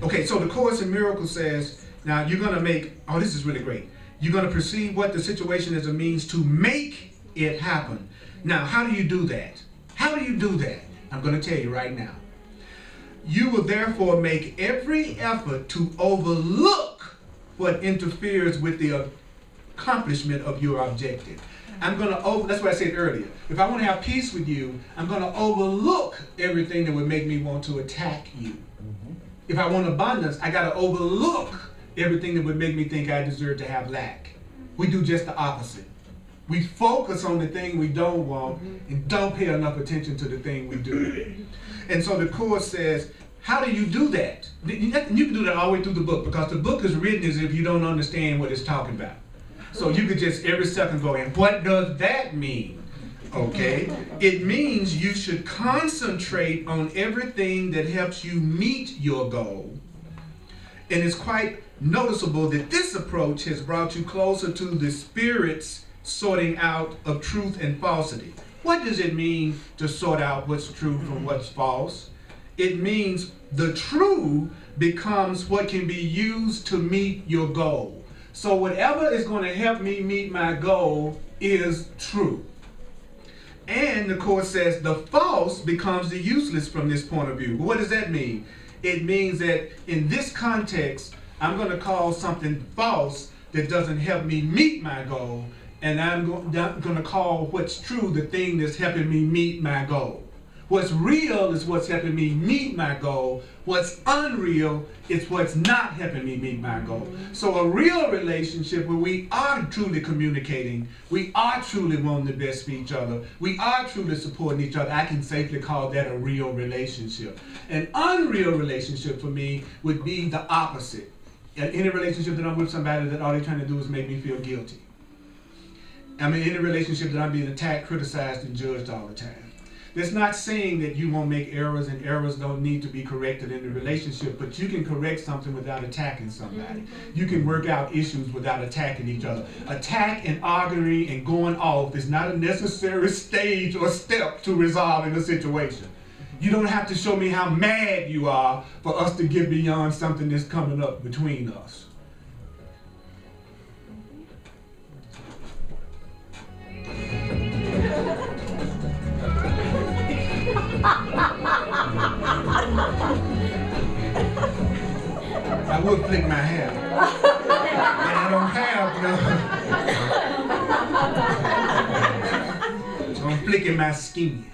Okay, so the Course in Miracles says, now you're going to make, oh, this is really great. You're going to perceive what the situation is a means to make it happen. Now, how do you do that? How do you do that? I'm going to tell you right now. You will therefore make every effort to overlook what interferes with the accomplishment of your objective. I'm going to that's what I said earlier. If I want to have peace with you, I'm going to overlook everything that would make me want to attack you. If I want abundance, I got to overlook everything that would make me think I deserve to have lack. We do just the opposite. We focus on the thing we don't want and don't pay enough attention to the thing we do. And so the Course says, how do you do that? You can do that all the way through the book, because the book is written as if you don't understand what it's talking about. So you could just every second go, and what does that mean? Okay, it means you should concentrate on everything that helps you meet your goal. And it's quite noticeable that this approach has brought you closer to the Spirit's sorting out of truth and falsity. What does it mean to sort out what's true from what's false? It means the true becomes what can be used to meet your goal. So whatever is going to help me meet my goal is true. And the Course says the false becomes the useless from this point of view. What does that mean? It means that in this context, I'm going to call something false that doesn't help me meet my goal, and I'm going to call what's true the thing that's helping me meet my goal. What's real is what's helping me meet my goal. What's unreal is what's not helping me meet my goal. So a real relationship where we are truly communicating, we are truly wanting the best for each other, we are truly supporting each other, I can safely call that a real relationship. An unreal relationship for me would be the opposite. Any relationship that I'm with somebody that all they're trying to do is make me feel guilty. I mean, in a relationship that I'm being attacked, criticized, and judged all the time. That's not saying that you won't make errors and errors don't need to be corrected in the relationship, but you can correct something without attacking somebody. You can work out issues without attacking each other. Attack and arguing and going off is not a necessary stage or step to resolving a situation. You don't have to show me how mad you are for us to get beyond something that's coming up between us. I would flick my hair, but I don't have none. So I'm flicking my skin.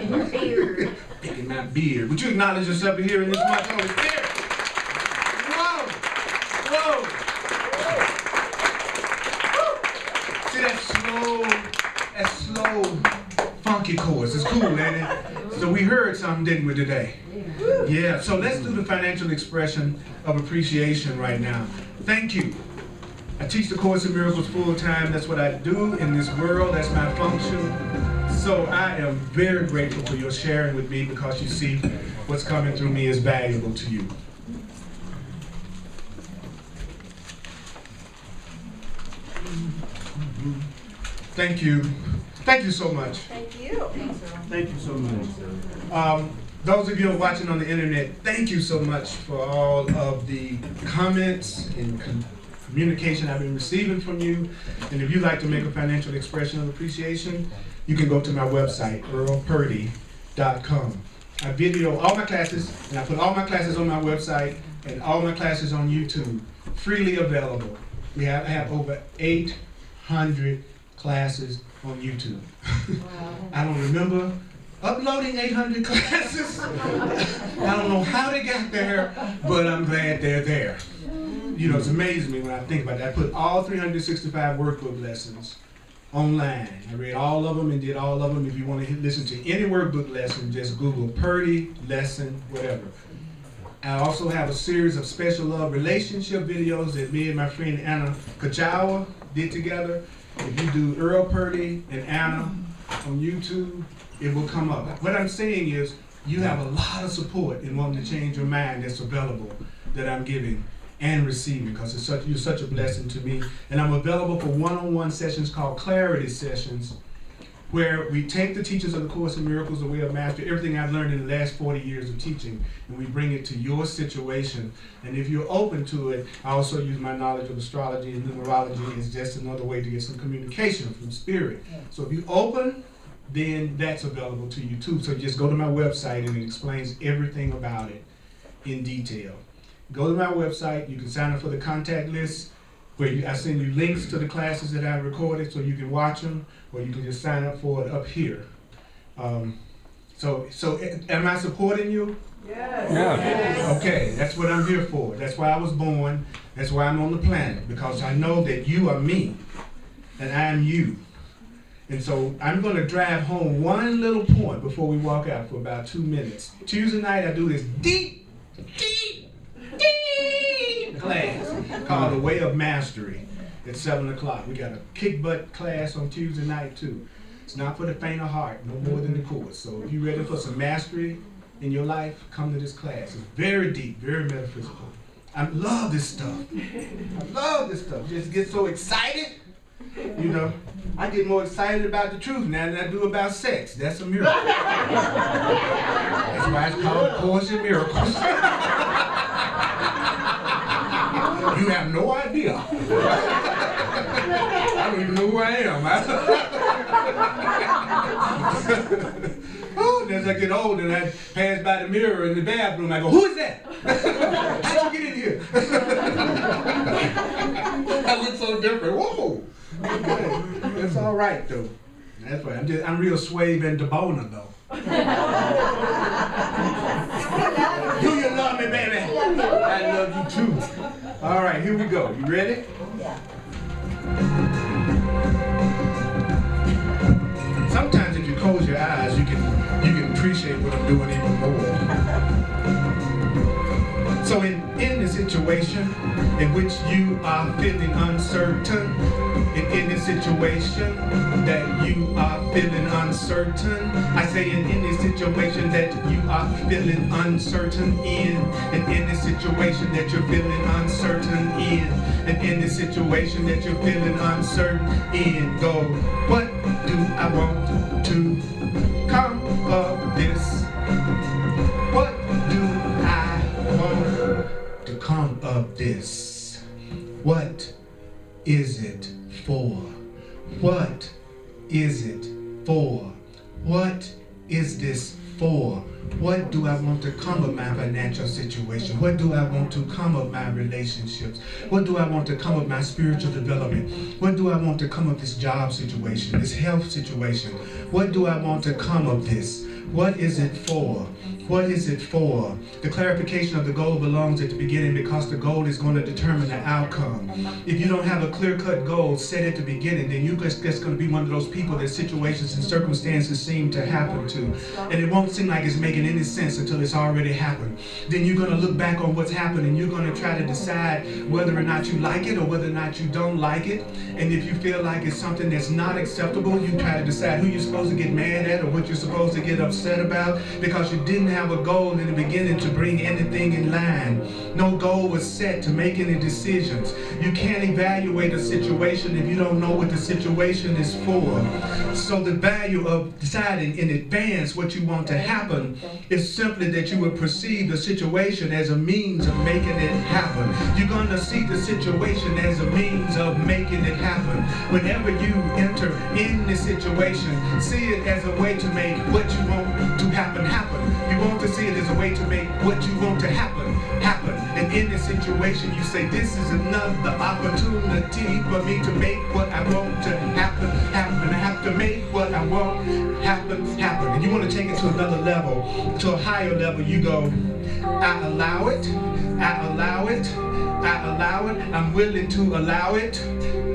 In your beard. Flicking my beard. Would you acknowledge yourself here in this much Holy Spirit? Whoa! Whoa! See that slow, funky chorus. It's cool, ain't it? So we heard something, didn't we, today? Yeah, so let's do the financial expression of appreciation right now. Thank you. I teach the Course in Miracles full time. That's what I do in this world. That's my function. So I am very grateful for your sharing with me, because you see what's coming through me is valuable to you. Thank you. Thank you so much. Thank you. Thanks, Earl. Thank you so much. Those of you who are watching on the internet, thank you so much for all of the comments and communication I've been receiving from you. And if you'd like to make a financial expression of appreciation, you can go to my website, earlpurdy.com. I video all my classes, and I put all my classes on my website and all my classes on YouTube, freely available. I have over 800 classes on YouTube. Wow. I don't remember uploading 800 classes. I don't know how they got there, but I'm glad they're there. You know, it's amazing me when I think about that. I put all 365 workbook lessons online. I read all of them and did all of them. If you want to listen to any workbook lesson, just Google Purdy lesson, whatever. I also have a series of special love relationship videos that me and my friend Anna Kajawa did together. If you do Earl Purdy and Anna on YouTube, it will come up. What I'm saying is, you have a lot of support in wanting to change your mind that's available, that I'm giving and receiving, because you're such a blessing to me. And I'm available for one-on-one sessions called Clarity Sessions, where we take the teachings of the Course in Miracles, the Way of Mastery, everything I've learned in the last 40 years of teaching, and we bring it to your situation. And if you're open to it, I also use my knowledge of astrology and numerology as just another way to get some communication from Spirit. So if you're open, then that's available to you too. So just go to my website and it explains everything about it in detail. Go to my website, you can sign up for the contact list, where I send you links to the classes that I recorded so you can watch them, or you can just sign up for it up here. So am I supporting you? Yes. Okay, that's what I'm here for. That's why I was born. That's why I'm on the planet. Because I know that you are me and I'm you. And so I'm going to drive home one little point before we walk out for about 2 minutes. Tuesday night I do this deep class called The Way of Mastery at 7 o'clock. We got a kick butt class on Tuesday night too. It's not for the faint of heart, no more than the course. So if you're ready for some mastery in your life, come to this class. It's very deep, very metaphysical. I love this stuff. I love this stuff. Just get so excited. You know, I get more excited about the truth now than I do about sex. That's a miracle. That's why it's called Course in Miracles. You have no idea. I don't even know who I am. Oh, as I get older and I pass by the mirror in the bathroom, I go, who is that? How'd you get in here? I look so different. Whoa. Okay. It's all right though. That's right. I'm real suave and debonair though. Do you love me, baby? I love you too. All right, here we go. You ready? Yeah. Sometimes if you close your eyes, you can appreciate what I'm doing even more. So in the situation in which you are feeling uncertain, in the situation that you are feeling uncertain, I say in the situation that you are feeling uncertain in, and in the situation that you're feeling uncertain in, and in the situation that you're feeling uncertain in, go, what do I want to come of this? What do I want to come of this? What is it for? What is it for? What is this for? What do I want to come of my financial situation? What do I want to come of my relationships? What do I want to come of my spiritual development? What do I want to come of this job situation, this health situation? What do I want to come of this? What is it for? What is it for? The clarification of the goal belongs at the beginning because the goal is going to determine the outcome. If you don't have a clear-cut goal set at the beginning, then you're just going to be one of those people that situations and circumstances seem to happen to. And it won't seem like it's making any sense until it's already happened. Then you're going to look back on what's happened and you're going to try to decide whether or not you like it or whether or not you don't like it. And if you feel like it's something that's not acceptable, you try to decide who you're supposed to get mad at or what you're supposed to get upset about because you didn't have a goal in the beginning to bring anything in line. No goal was set to make any decisions. You can't evaluate a situation if you don't know what the situation is for. So the value of deciding in advance what you want to happen is simply that you will perceive the situation as a means of making it happen. You're going to see the situation as a means of making it happen. Whenever you enter in the situation, see it as a way to make what you want to happen, happen. You want to see it as a way to make what you want to happen, happen. And in this situation, you say, this is another opportunity for me to make what I want to happen, happen. I have to make what I want happen, happen. And you want to take it to another level, to a higher level. You go, I allow it, I allow it, I allow it, I'm willing to allow it,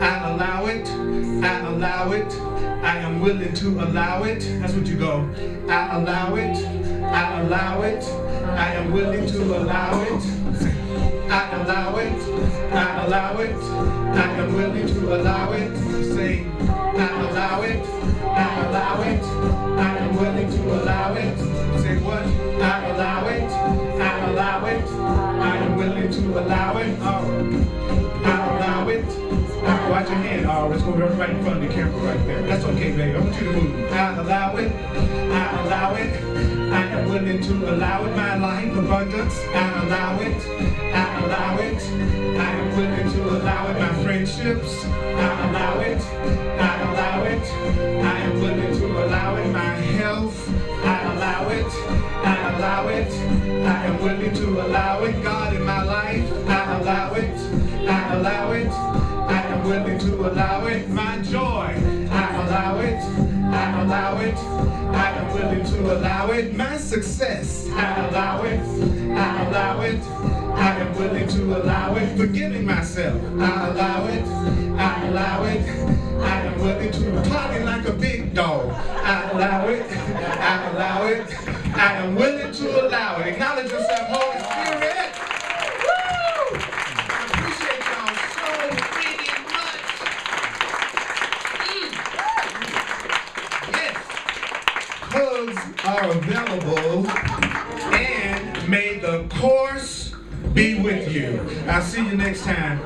I allow it, I allow it, I am willing to allow it. That's what you go, I allow it, I allow it, I am willing to allow it, I allow it, I allow it, I am willing to allow it. Say, I allow it, I allow it, I am willing to allow it. Say what? I allow it, I allow it, I am willing to allow it. Oh, I allow it. Watch your hand, it's going to be right in front of the camera right there. That's okay, baby. I want you to move. I allow it, I allow it, I am willing to allow it. My life abundance, I allow it, I allow it, I am willing to allow it. My friendships, I allow it, I allow it, I am willing to allow it. My health, I allow it, I allow it, I am willing to allow it. God in my life, I allow it, I allow it, I am willing to allow it. My joy, I allow it, I allow it, I am willing to to allow it. My success, I allow it. I allow it. I am willing to allow it. Forgiving myself, I allow it. I allow it. I am willing to party like a big dog. I allow it. I allow it. I am willing to allow it. Acknowledge yourself, Holy Spirit. Woo! I appreciate y'all so very much. Yes. Hugs are available, and may the course be with you. I'll see you next time.